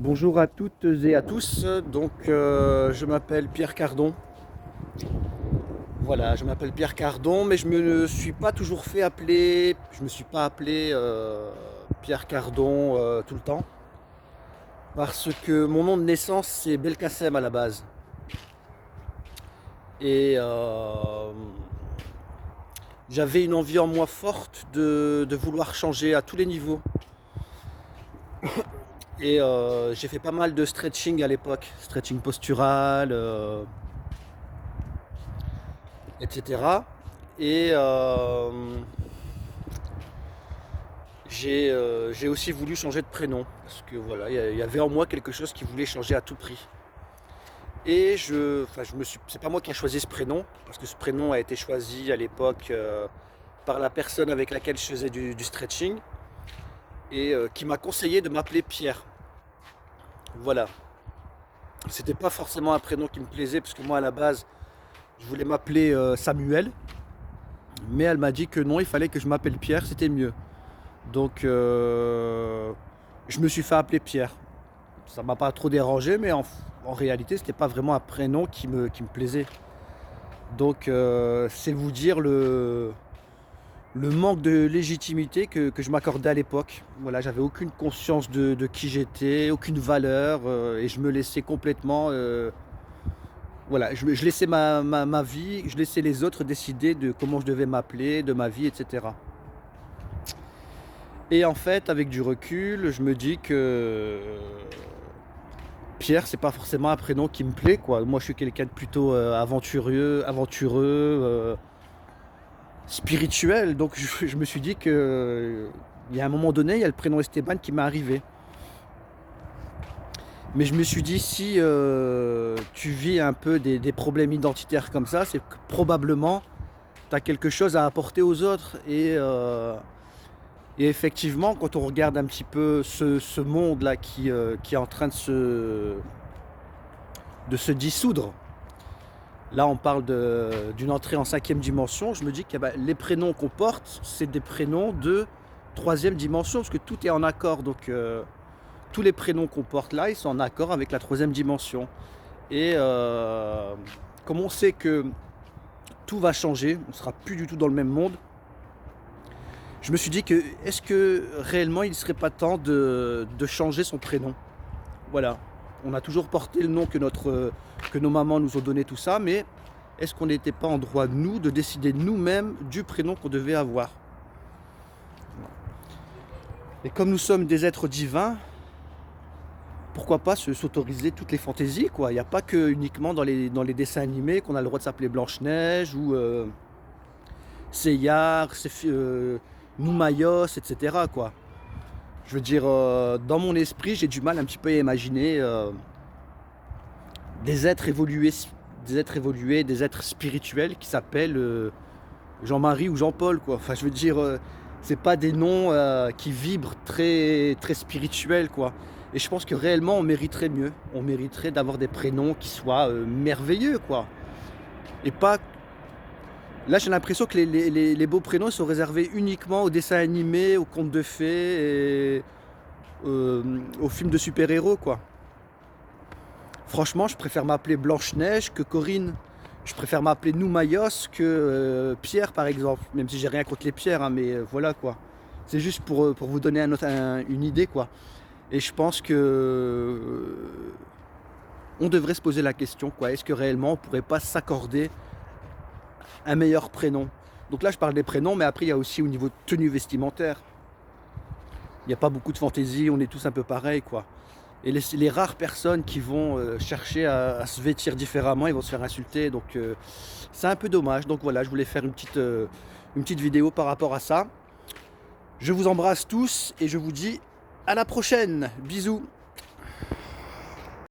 Bonjour à toutes et à tous. Je m'appelle Pierre Cardon. Voilà, je m'appelle Pierre Cardon, mais je me suis pas toujours fait appeler. Je me suis pas appelé Pierre Cardon tout le temps, parce que mon nom de naissance c'est Belkacem à la base. Et j'avais une envie en moi forte de vouloir changer à tous les niveaux. Et j'ai fait pas mal de stretching à l'époque, stretching postural, etc. Et j'ai aussi voulu changer de prénom parce que voilà, il y avait en moi quelque chose qui voulait changer à tout prix. Et c'est pas moi qui ai choisi ce prénom parce que ce prénom a été choisi à l'époque par la personne avec laquelle je faisais du stretching et qui m'a conseillé de m'appeler Pierre. Voilà, c'était pas forcément un prénom qui me plaisait parce que moi à la base je voulais m'appeler Samuel, mais elle m'a dit que non, il fallait que je m'appelle Pierre, c'était mieux. Donc je me suis fait appeler Pierre. Ça m'a pas trop dérangé, mais en réalité, c'était pas vraiment un prénom qui me plaisait. Donc c'est vous dire le manque de légitimité que je m'accordais à l'époque. Voilà, j'avais aucune conscience de qui j'étais, aucune valeur, et je me laissais complètement. Voilà, je laissais ma vie, je laissais les autres décider de comment je devais m'appeler, de ma vie, etc. Et en fait, avec du recul, je me dis que Pierre, c'est pas forcément un prénom qui me plaît, quoi. Moi, je suis quelqu'un de plutôt aventureux, spirituel. Donc, je me suis dit que il y a un moment donné, il y a le prénom Esteban qui m'est arrivé. Mais je me suis dit, si tu vis un peu des problèmes identitaires comme ça, c'est que probablement tu as quelque chose à apporter aux autres. Et effectivement, quand on regarde un petit peu ce monde-là qui est en train de se dissoudre, là on parle d'une entrée en cinquième dimension, je me dis que les prénoms qu'on porte, c'est des prénoms de troisième dimension, parce que tout est en accord. Donc tous les prénoms qu'on porte là, ils sont en accord avec la troisième dimension. Et comme on sait que tout va changer, on ne sera plus du tout dans le même monde, je me suis dit que est-ce que réellement il ne serait pas temps de changer son prénom. Voilà. On a toujours porté le nom que nos mamans nous ont donné, tout ça, mais est-ce qu'on n'était pas en droit, nous, de décider nous-mêmes du prénom qu'on devait avoir? Et comme nous sommes des êtres divins, pourquoi pas s'autoriser toutes les fantaisies, quoi. Il n'y a pas que uniquement dans les dessins animés qu'on a le droit de s'appeler Blanche-Neige ou Seyar, Noumayos, etc., quoi. Je veux dire, dans mon esprit, j'ai du mal un petit peu à imaginer des êtres évolués, des êtres spirituels qui s'appellent Jean-Marie ou Jean-Paul, quoi. Enfin, je veux dire, c'est pas des noms qui vibrent très, très spirituels, quoi. Et je pense que réellement, on mériterait mieux. On mériterait d'avoir des prénoms qui soient merveilleux, quoi. Et pas. Là, j'ai l'impression que les beaux prénoms sont réservés uniquement aux dessins animés, aux contes de fées et aux films de super-héros, quoi. Franchement, je préfère m'appeler Blanche-Neige que Corinne. Je préfère m'appeler Noumayos que Pierre, par exemple. Même si j'ai rien contre les pierres, hein, mais voilà, quoi. C'est juste pour vous donner une idée, quoi. Et je pense que on devrait se poser la question, quoi. Est-ce que réellement on pourrait pas s'accorder un meilleur prénom? Donc là, je parle des prénoms, mais après, il y a aussi au niveau de tenue vestimentaire. Il n'y a pas beaucoup de fantaisie, on est tous un peu pareils, quoi. Et les rares personnes qui vont chercher à se vêtir différemment, ils vont se faire insulter. Donc c'est un peu dommage. Donc voilà, je voulais faire une petite vidéo par rapport à ça. Je vous embrasse tous et je vous dis à la prochaine. Bisous.